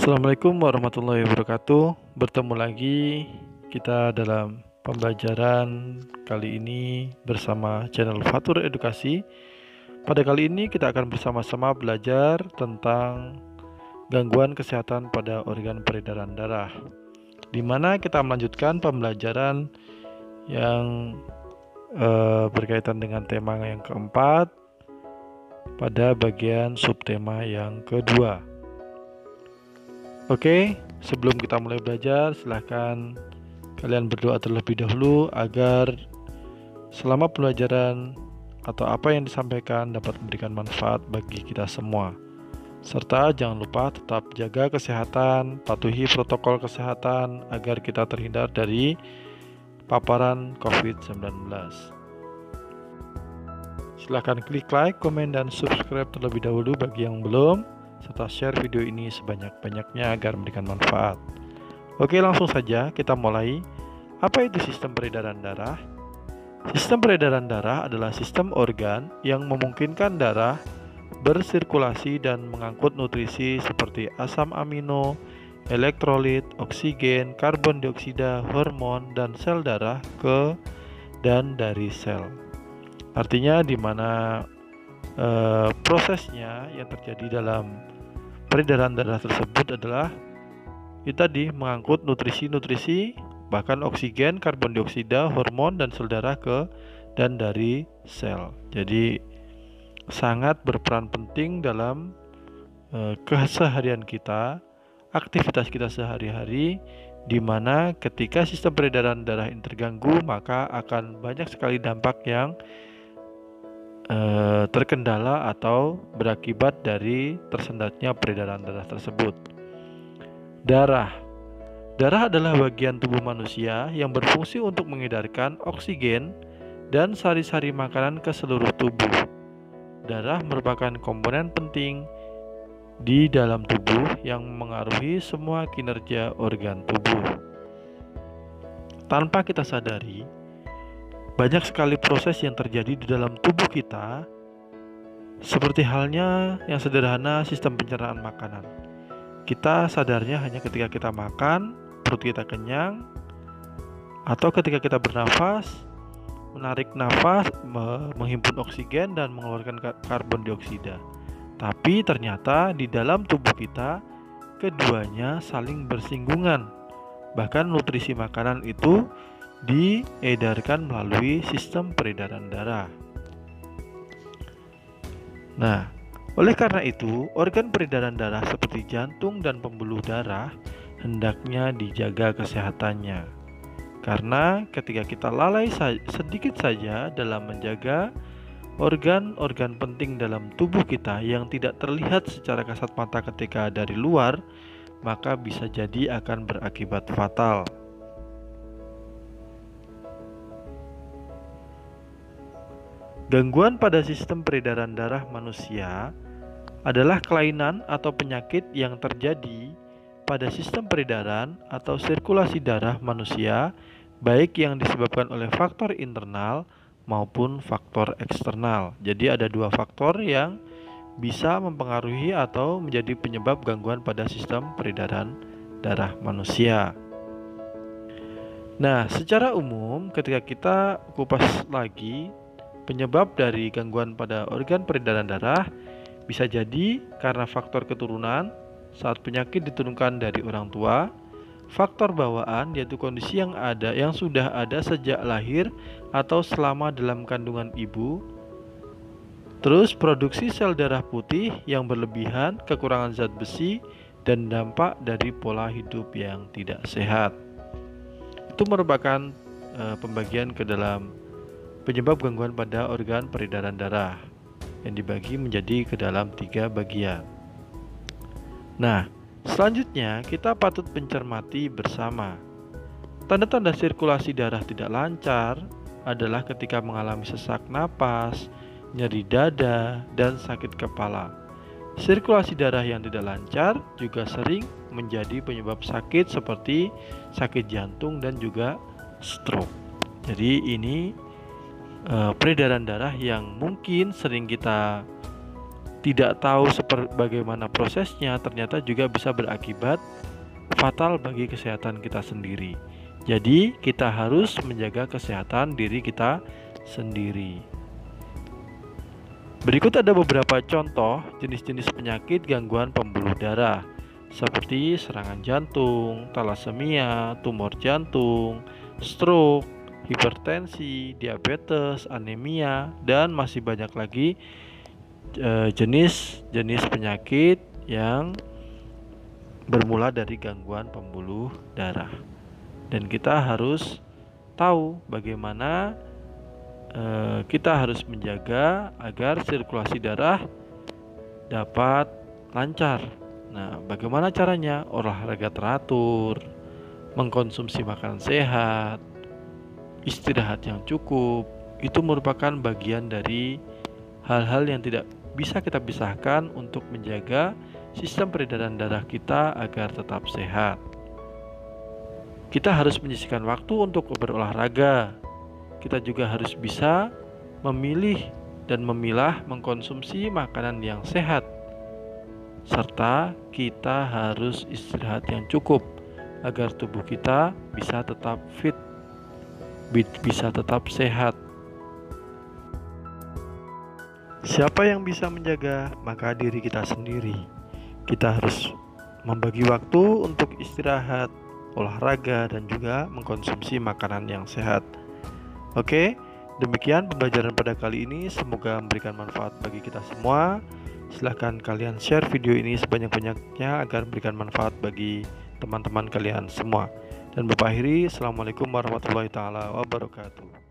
Assalamualaikum warahmatullahi wabarakatuh. Bertemu lagi kita dalam pembelajaran kali ini bersama channel Fatur Edukasi. Pada kali ini kita akan bersama-sama belajar tentang gangguan kesehatan pada organ peredaran darah, di mana kita melanjutkan pembelajaran yang berkaitan dengan tema yang keempat pada bagian subtema yang kedua. Oke, sebelum kita mulai belajar, silahkan kalian berdoa terlebih dahulu agar selama pembelajaran atau apa yang disampaikan dapat memberikan manfaat bagi kita semua. Serta jangan lupa tetap jaga kesehatan, patuhi protokol kesehatan agar kita terhindar dari paparan COVID-19. Silahkan klik like, komen, dan subscribe terlebih dahulu bagi yang belum, serta share video ini sebanyak-banyaknya agar memberikan manfaat. Oke, langsung saja kita mulai. Apa itu sistem peredaran darah? Sistem peredaran darah adalah sistem organ yang memungkinkan darah bersirkulasi dan mengangkut nutrisi seperti asam amino, elektrolit, oksigen, karbon dioksida, hormon, dan sel darah ke dan dari sel. Artinya di mana prosesnya yang terjadi dalam peredaran darah tersebut adalah itu tadi, mengangkut nutrisi-nutrisi, bahkan oksigen, karbon dioksida, hormon, dan sel darah ke dan dari sel. Jadi sangat berperan penting dalam keseharian kita, aktivitas kita sehari-hari, di mana ketika sistem peredaran darah ini terganggu, maka akan banyak sekali dampak yang terkendala atau berakibat dari tersendatnya peredaran darah tersebut. Darah adalah bagian tubuh manusia yang berfungsi untuk mengedarkan oksigen dan sari-sari makanan ke seluruh tubuh. Darah merupakan komponen penting di dalam tubuh yang mengaruhi semua kinerja organ tubuh. Tanpa kita sadari, banyak sekali proses yang terjadi di dalam tubuh kita, seperti halnya yang sederhana sistem pencernaan makanan. Kita sadarnya hanya ketika kita makan, perut kita kenyang, atau ketika kita bernafas, menarik nafas, menghimpun oksigen, dan mengeluarkan karbon dioksida. Tapi ternyata di dalam tubuh kita, keduanya saling bersinggungan. Bahkan nutrisi makanan itu diedarkan melalui sistem peredaran darah. Nah, oleh karena itu, organ peredaran darah seperti jantung dan pembuluh darah hendaknya dijaga kesehatannya. Karena ketika kita lalai sedikit saja dalam menjaga organ-organ penting dalam tubuh kita yang tidak terlihat secara kasat mata ketika dari luar, maka bisa jadi akan berakibat fatal. Gangguan pada sistem peredaran darah manusia adalah kelainan atau penyakit yang terjadi pada sistem peredaran atau sirkulasi darah manusia, baik yang disebabkan oleh faktor internal maupun faktor eksternal. Jadi ada dua faktor yang bisa mempengaruhi atau menjadi penyebab gangguan pada sistem peredaran darah manusia. Nah, secara umum ketika kita kupas lagi, penyebab dari gangguan pada organ peredaran darah bisa jadi karena faktor keturunan saat penyakit diturunkan dari orang tua, faktor bawaan yaitu kondisi yang sudah ada sejak lahir atau selama dalam kandungan ibu, terus produksi sel darah putih yang berlebihan, kekurangan zat besi, dan dampak dari pola hidup yang tidak sehat. Itu merupakan pembagian ke dalam penyebab gangguan pada organ peredaran darah yang dibagi menjadi ke dalam 3 bagian. Nah, selanjutnya kita patut mencermati bersama. Tanda-tanda sirkulasi darah tidak lancar adalah ketika mengalami sesak napas, nyeri dada, dan sakit kepala. Sirkulasi darah yang tidak lancar juga sering menjadi penyebab sakit seperti sakit jantung dan juga stroke. Jadi ini peredaran darah yang mungkin sering kita tidak tahu bagaimana prosesnya, ternyata juga bisa berakibat fatal bagi kesehatan kita sendiri. Jadi, kita harus menjaga kesehatan diri kita sendiri. Berikut ada beberapa contoh jenis-jenis penyakit gangguan pembuluh darah, seperti serangan jantung, thalassemia, tumor jantung, stroke, hipertensi, diabetes, anemia, dan masih banyak lagi jenis-jenis penyakit yang bermula dari gangguan pembuluh darah. Dan kita harus tahu bagaimana kita harus menjaga agar sirkulasi darah dapat lancar. Nah, bagaimana caranya? Olahraga teratur, mengkonsumsi makanan sehat, istirahat yang cukup, itu merupakan bagian dari hal-hal yang tidak bisa kita pisahkan untuk menjaga sistem peredaran darah kita agar tetap sehat. Kita harus menyisihkan waktu untuk berolahraga. Kita juga harus bisa memilih dan memilah mengkonsumsi makanan yang sehat. Serta kita harus istirahat yang cukup agar tubuh kita bisa tetap fit, bisa tetap sehat. Siapa yang bisa menjaga? Maka diri kita sendiri. Kita harus membagi waktu untuk istirahat, olahraga, dan juga mengkonsumsi makanan yang sehat. Oke, demikian pembelajaran pada kali ini. Semoga memberikan manfaat bagi kita semua. Silahkan kalian share video ini sebanyak-banyaknya agar memberikan manfaat bagi teman-teman kalian semua. Dan Bapak akhiri, Assalamualaikum warahmatullahi wabarakatuh.